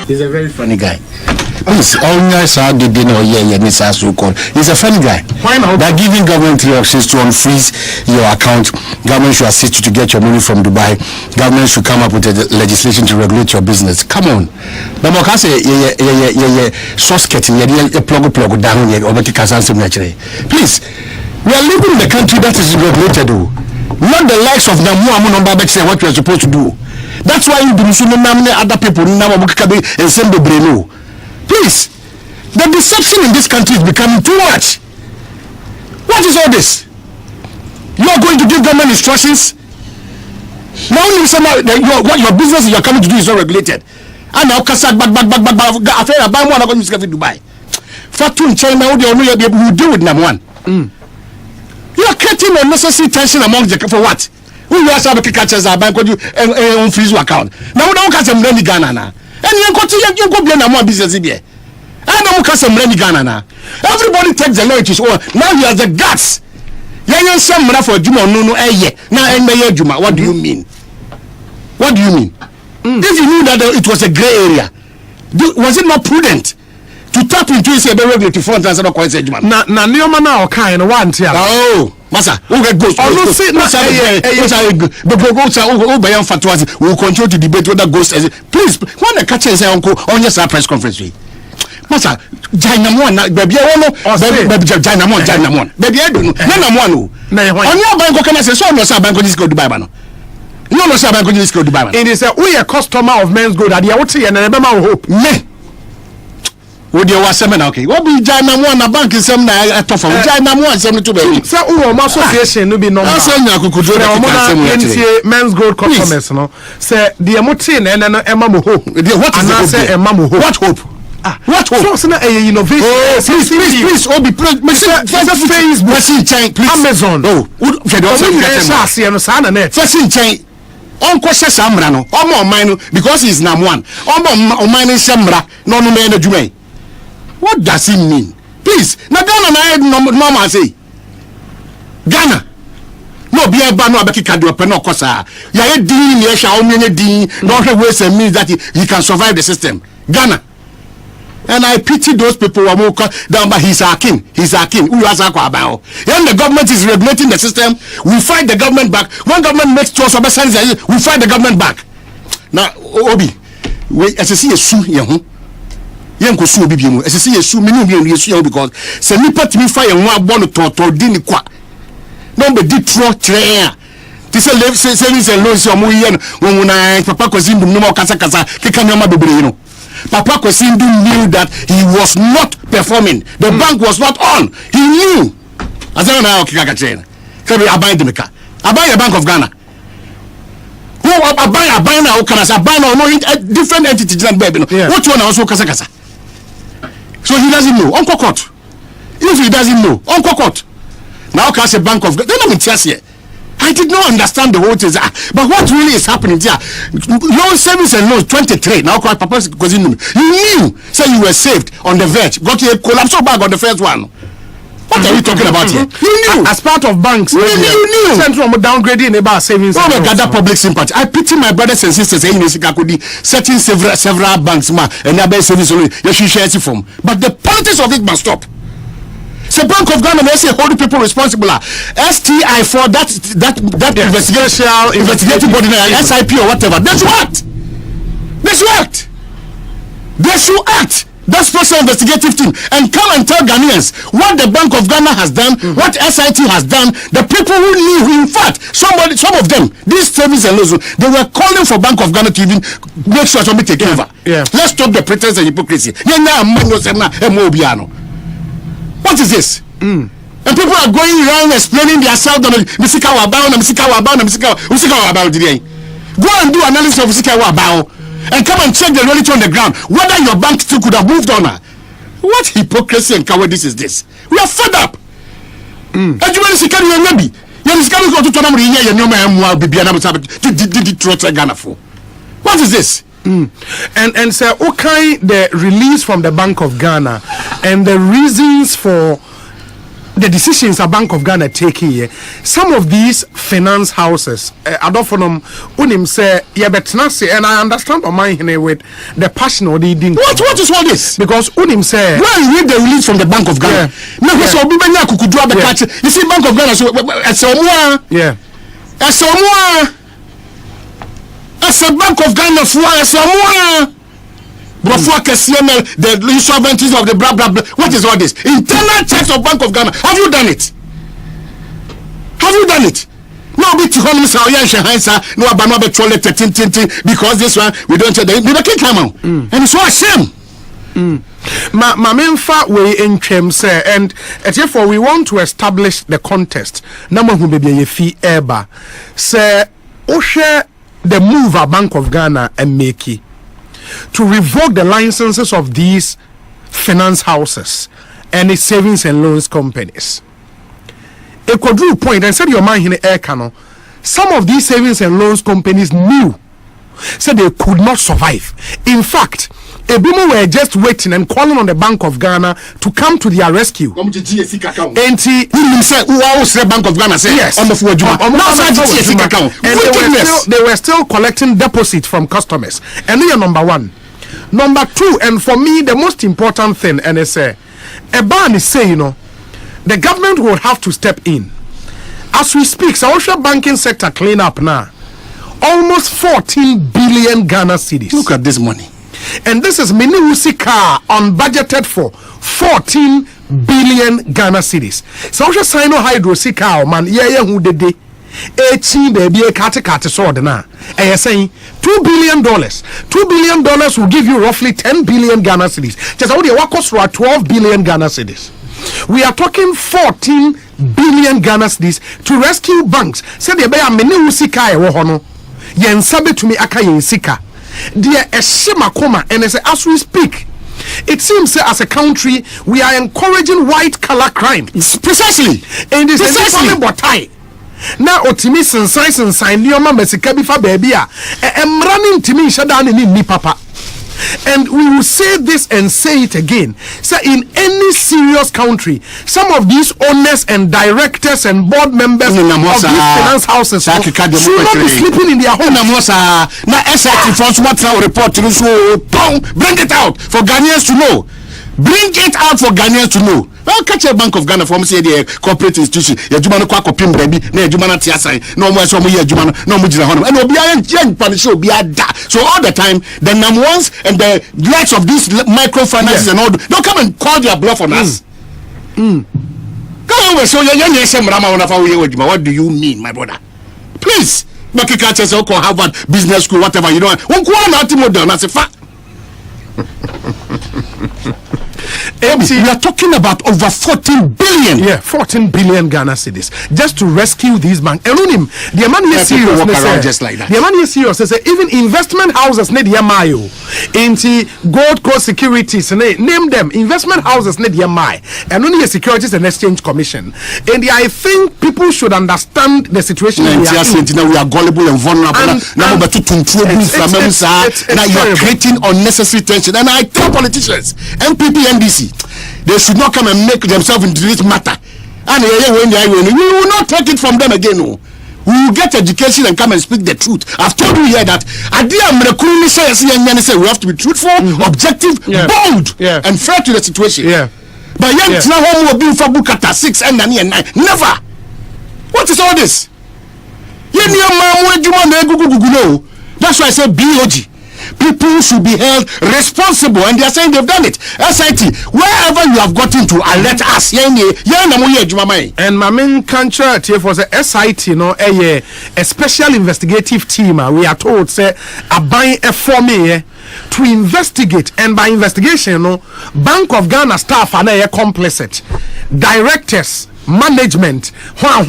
He's a very funny guy. Please, he's a funny guy. Why not? They're giving government 3 options to unfreeze your account. Government should assist you to get your money from Dubai. Government should come up with a legislation to regulate your business. Come on. The more say source getting plug down here. Please, we are living in a country that is regulated, not the likes of NAM1 say what we are supposed to do. That's why you do other people and send the brain. Please, the deception in this country is becoming too much. What is all this? You are going to give government instructions? Now you say what your business you are coming to do is not regulated. And now Kassak back after I buy one, I'm going to Dubai. Fatun China, you deal with NAM1. You are creating unnecessary tension among the for what? Who you are to catch our bank when you freeze your account. Now don't catch them money Ghana now. And you go be NAM1 business here. I don't catch some money Ghana now. Everybody takes the law it is over. Now he has the guts. You some money for Juma no now Juma. What do you mean? What do you mean? If you knew that it was a gray area, was it not prudent to tap into a regulatory front and say Juma? Na nioma na okan one tia. Oh, massa, who get ghost? Oh, no, say no, we will continue to debate whether ghost is. Please, when the catcher say uncle on your press conference, massa, Jainamon, baby, Jainamon, baby, I don't know. On your bank, can I say so? No, sir, bank is go to buy no, sir, bank is go to buy. It is we a customer of men's good. I would say, and I remember hope. Me. Would you was okay? What be Jainamon a bank is some tough of Jainamon 72 so association no be normal. Men's gold customers no say the emotin and Emma hope. What is the hope? What hope? What hope? So na innovation. Oh, please, Obi, please, Facebook, Amazon. Oh, Uncle Samra no, because he's NAM1. Mine Samra, no man Jume. What does it mean? Please, now Ghana normal say. Ghana. No be a bano abeki kadu no kosa. Ya e din ye sha omye din, no ways and means that he can survive the system. Ghana. And I pity those people who are down by he's our king. Who has our about? When the government is regulating the system, we fight the government back. When government makes choice of we fight the government back. Now, Obi, wait, as I see a sue, Yanko sue bibimu. As I see a sue, because send me put me fire and one born to dini qua. Number Detroit train. This is a savings and loans. When I papa was in the no more casa, Kikanyama Bibrino. Papa Kosindu knew that he was not performing. The bank was not on. He knew. As I know, Kikakachen. So I buy the Meka. I buy a Bank of Ghana. Who I buy now? Can I buy now? No different entities than baby. What one also Kasakasa? So he doesn't know. Uncle Court. If he doesn't know, Uncle Court. Now can I say Bank of Ghana? Then I'm in tears here. I did not understand the whole thing. But what really is happening here? Loan service and loans 23. Now, Papa, because you knew, say you were saved on the verge. Got a collapse bag on the first one. What are you talking about here? You knew. As part of banks. You knew. Central downgrading about savings. Oh, my God, public sympathy. I pity my brothers and sisters in setting several banks and their savings only. You should share it from. But the politics of it must stop. So Bank of Ghana may say hold people responsible. STI for that investigative body, SIP or whatever. They should act. That special investigative team and come and tell Ghanaians what the Bank of Ghana has done, what SIT has done. The people who knew, in fact, some of them, these service and those, they were calling for Bank of Ghana to even make sure somebody take over. Let's stop the pretense and hypocrisy. What is this? And people are going around explaining themselves on Misika Wabao. Go and do analysis of Misika Wabao and come and check the reality on the ground. Whether your bank still could have moved on. What hypocrisy and cowardice is this? We are fed up. And you want to see maybe what is this? And so okay, the release from the Bank of Ghana and the reasons for the decisions a Bank of Ghana taking here, some of these finance houses, Adofonum, Unim say, yeah, but and I understand OMANHENE with the passion or the ding. What is all this? Because Unim say, when you read the release from the Bank of Ghana, now you see Bank of Ghana, yeah, as a Bank of Ghana for before the insolvencies of the blah blah blah. What is all this? Internal checks of Bank of Ghana. Have you done it? Have you done it? No, be to home, sir. No, Abama be trolled because this one we don't tell them. They can't come out, and it's so a shame. My main fact way in terms say, and therefore we want to establish the contest. Number who be a fee eba say, share the move a Bank of Ghana and make it to revoke the licenses of these finance houses and its savings and loans companies. A quadruple point and said your mind in the air canal. Some of these savings and loans companies knew said they could not survive. In fact, Ebimu were just waiting and calling on the Bank of Ghana to come to their rescue. And he said, Bank of Ghana say yes. And they were still collecting deposits from customers. And they are number one. Number two, and for me, the most important thing, and they say, a ban is saying, you know, the government will have to step in. As we speak, social banking sector clean up now. Almost 14 billion Ghana cedis. Look at this money. And this is Minusika unbudgeted for 14 billion Ghana cedis. So we sign no hydro sika man who did it. 18 baby a kate sword na. And you're saying $2 billion. $2 billion will give you roughly 10 billion Ghana cedis. Just how they work us for 12 billion Ghana cedis. We are talking 14 billion Ghana cedis to rescue banks. Say they be a Minusika e wo hono. Yen sabe to me aka yen sika. Dear Eshimakoma, and as we speak, it seems as a country we are encouraging white collar crime. Precisely. And this is now otimi sign nioma mesika bi fa baby a running to me shadan ni papa. And we will say this and say it again. So in any serious country, some of these owners and directors and board members of these finance houses should not be sleeping in their homes. Now SIT France report to bring it out for Ghanaians to know. Bring it out for Ghanaians to know. Well, catch a Bank of Ghana from say the corporate institution. Ya juma no kwa kopim baby. Na juma na tiasan. No mo so mo ya juma no mo jina hono. And obi a yen punish obi a da. So all the time the number ones and the likes of these microfinances and all don't come and call their bluff on us. Come on, so what do you mean, my brother? Please, Makika Chesa or Harvard Business School, whatever you know. We are talking about over 14 billion. Yeah, 14 billion Ghana cedis just to rescue these banks. And the man is serious. Just like that. The man is serious. Even investment houses need Yamayo. Into Gold Coast Securities, name them. Investment houses need Yamai. And only the Securities and Exchange Commission. And I think people should understand the situation. We are gullible and vulnerable. Now you are creating unnecessary tension. And I tell politicians, MPP, NDC, they should not come and make themselves into this matter. And we will not take it from them again. No. We will get education and come and speak the truth. I've told you here that we have to be truthful, objective, bold, and fair to the situation. But yet now home will be for Bukata 6 and 9. Never. What is all this? That's why I say BOG. People should be held responsible, and they are saying they've done it. SIT, wherever you have gotten to, alert us. And my main country was a SIT, you know, a special investigative team. We are told, say, a buying a for me to investigate, and by investigation, you know, Bank of Ghana staff are complicit, directors, management, no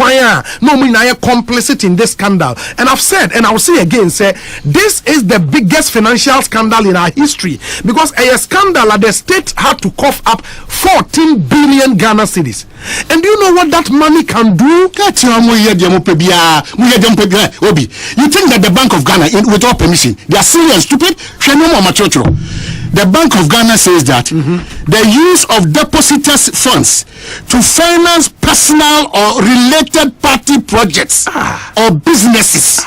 mean I am complicit in this scandal. And I've said, and I'll say again, say this is the biggest financial scandal in our history, because a scandal that the state had to cough up 14 billion Ghana cedis. And do you know what that money can do? You think that the Bank of Ghana, without permission, they are silly and stupid? The Bank of Ghana says that the use of depositors' funds to finance personal or related party projects or businesses.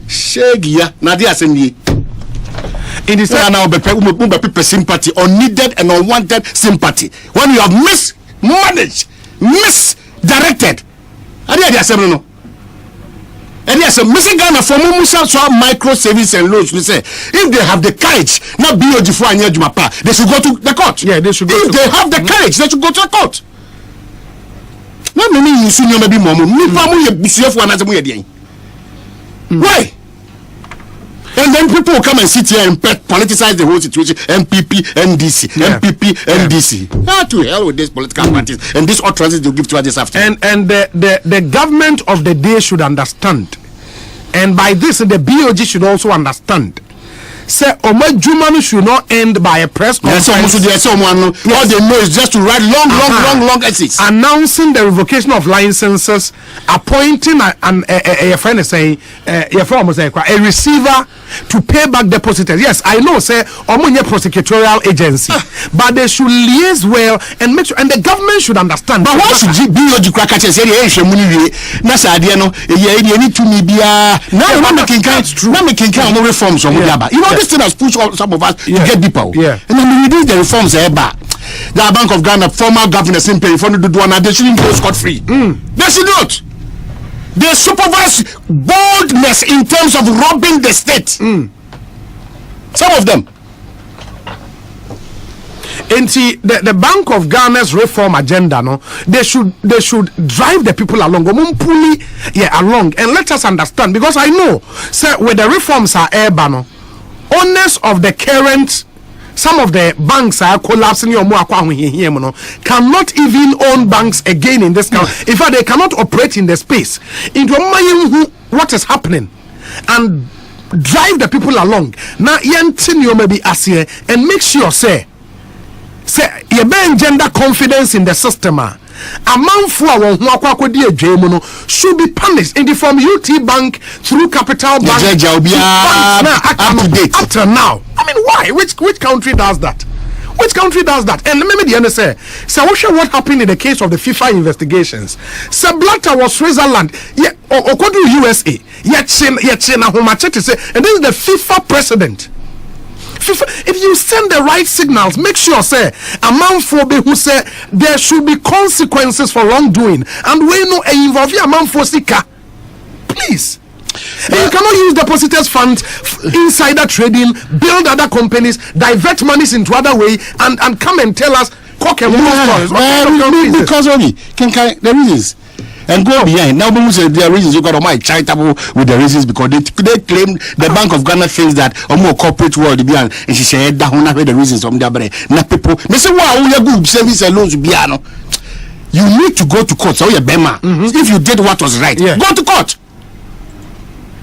Shegia, Nadia Sendi. In this now, people sympathy, unneeded and unwanted sympathy. When you have mismanaged, misdirected. And yes, missing Ghana for Musa micro savings and loans. We say if they have the courage, not BOG for any Jumapa, they should go to the court. Yeah, they should go. If they have the courage, they should go to the court. Not many you see maybe more. Me family you for another way. Why? And then people will come and sit here and politicize the whole situation. MPP, NDC, MPP, NDC. How to hell with these political parties and these utterances they give to us this afternoon. And the government of the day should understand. And by this, the BOG should also understand. Say, Omajumanu should not end by a press conference. Yes, someone. All they know is just to write long essays announcing the revocation of licenses, appointing a friend saying a receiver to pay back depositors. Yes, I know, say, Omunye prosecutorial agency, but they should liaise well and make sure, and the government should understand. But why should BOG crack at say Nasa Adiano, you need to be now making no reforms on Mugabe. You know, this thing has pushed some of us to get deeper. And then we do the reforms there. The Bank of Ghana, former governor, simply for the Duana, they shouldn't go scot free. They should not. They supervise boldness in terms of robbing the state. Some of them. And see, the Bank of Ghana's reform agenda, no, they should drive the people along, along, and let us understand, because I know, sir, with the reforms are urban, owners of the current, some of the banks are collapsing. Cannot even own banks again in this country. In fact, they cannot operate in the space. Into what is happening, and drive the people along. Now, you may be as here and make sure, say you gender confidence in the system. A man for should be punished in the from UT Bank through Capital Bank up to now. I mean, why? Which country does that? Which country does that? And maybe the NSA. So what happened in the case of the FIFA investigations? So Blatter was Switzerland, yeah, or go to USA, and this is the FIFA president. If you send the right signals, make sure, say, a man for who say there should be consequences for wrongdoing, and we know a involve a man for sika. Please. And you cannot use depositors' funds, insider trading, build other companies, divert monies into other way, and come and tell us cock and bull stories. Because only the reasons. And go behind. Now, there are reasons you got my charitable with the reasons because they claim the Bank of Ghana thinks that a more corporate world and she said that the reasons of the people. They say, wow, we are good service and loans. You need to go to court. So you're Bema. If you did what was right, go to court.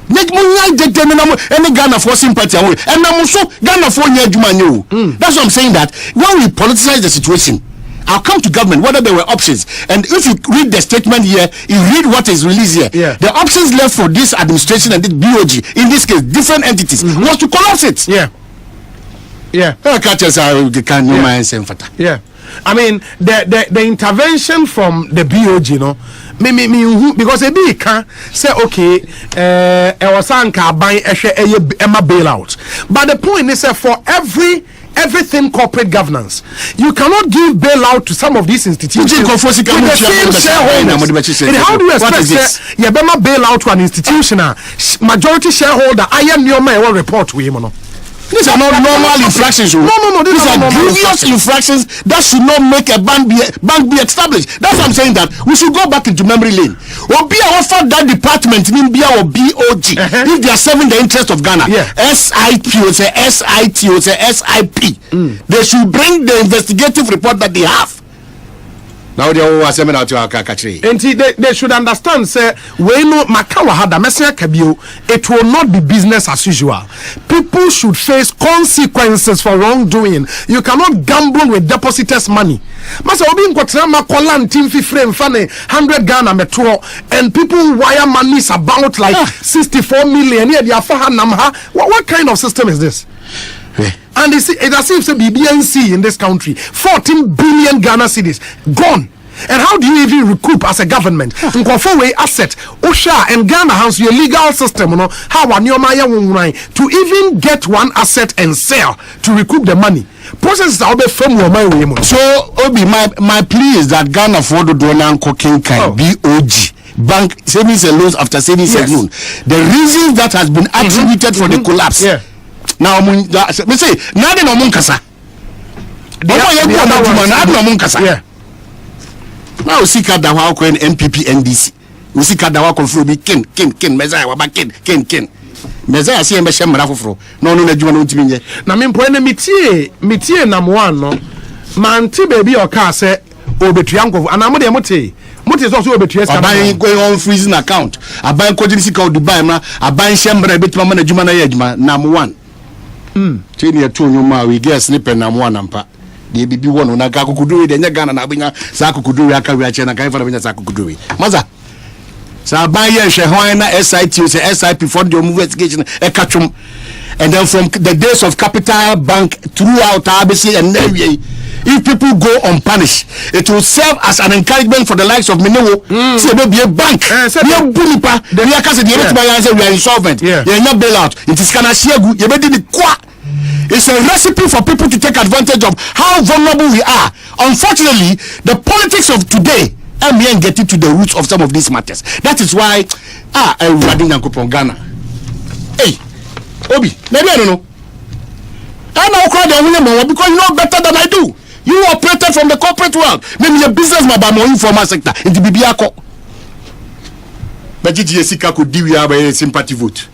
Make any Ghana for sympathy away. And I'm also Ghana for Jumanyo. That's what I'm saying, that when we politicize the situation, I'll come to government whether there were options. And if you read the statement here, you read what is released here. The options left for this administration and this BOG, in this case, different entities, was to collapse it. I mean, the intervention from the BOG, you know, because a big can say okay, was buying a bailout. But the point is that for everything corporate governance, you cannot give bailout to some of these institutions with the same shareholders. And how do you expect you bailout to an institution? Majority shareholder, I am your man will report to him. These are not normal infractions. No. These are grievous infractions that should not make a bank be established. That's what I'm saying, that we should go back into memory lane. Or be offered that department in BIA or BOG if they are serving the interest of Ghana. SIP or say SIT or say SIP. They should bring the investigative report that they have. Now they are saying out to our country. And they should understand, say, we know Makawa had a message kabio. It will not be business as usual. People should face consequences for wrongdoing. You cannot gamble with depositors' money. Masa obi nkotra makola team fi frame fane 100 Ghana metro, and people wire money is about like 64 million. What kind of system is this? And it as if the BBNC in this country, 14 billion Ghana cedis gone. And how do you even recoup as a government? Way asset, Osha and Ghana has your legal system, you know, how to even get one asset and sell to recoup the money. Processes are from your mind. So, Obi, my plea is that Ghana for the donor cooking can BOG. Bank savings and loans after savings and loan. The reason that has been attributed for the collapse. Yeah. Now, me say, nothing no munkasa. Yeah. Now, see Kadawa ko MPP NDC. We see Kadawa ko fro bi ken Messiah wa ba ken. Messiah see embe shemra foforo. No na djuma no ntimi nye. Na me mpo na metie NAM1 no. Manti baby o ka se obetua nkofo. Anamo de mote so obetua ska. Aban going on freezing account. Aban ko jini sika Dubai na aban shemra betima na djuma na ye djuma NAM1. Chini ya tu nyuma we get sniper NAM1 ampa. The baby one na kakukudu de nya Ghana na binya sa kukudu aka wi ache na kan fa binya sa kukudu maza sa ban ye hwe hwan na SIT say SIP for the investigation e katwum. And then from the days of Capital Bank throughout ABC and every, if people go unpunished, it will serve as an encouragement for the likes of Minewo. Say be a bank, we are bunipa, we are we are insolvent, we are not bailout. It is kana shiegu, you be the kwa. It's a recipe for people to take advantage of how vulnerable we are. Unfortunately, the politics of today and get into the roots of some of these matters. That is why I'm running Ghana. Hey, Obi, maybe I don't know. I know because you know better than I do. You operated from the corporate world. Maybe your businessman by more informal sector in the BBA. But GGSika could deal with a sympathy vote.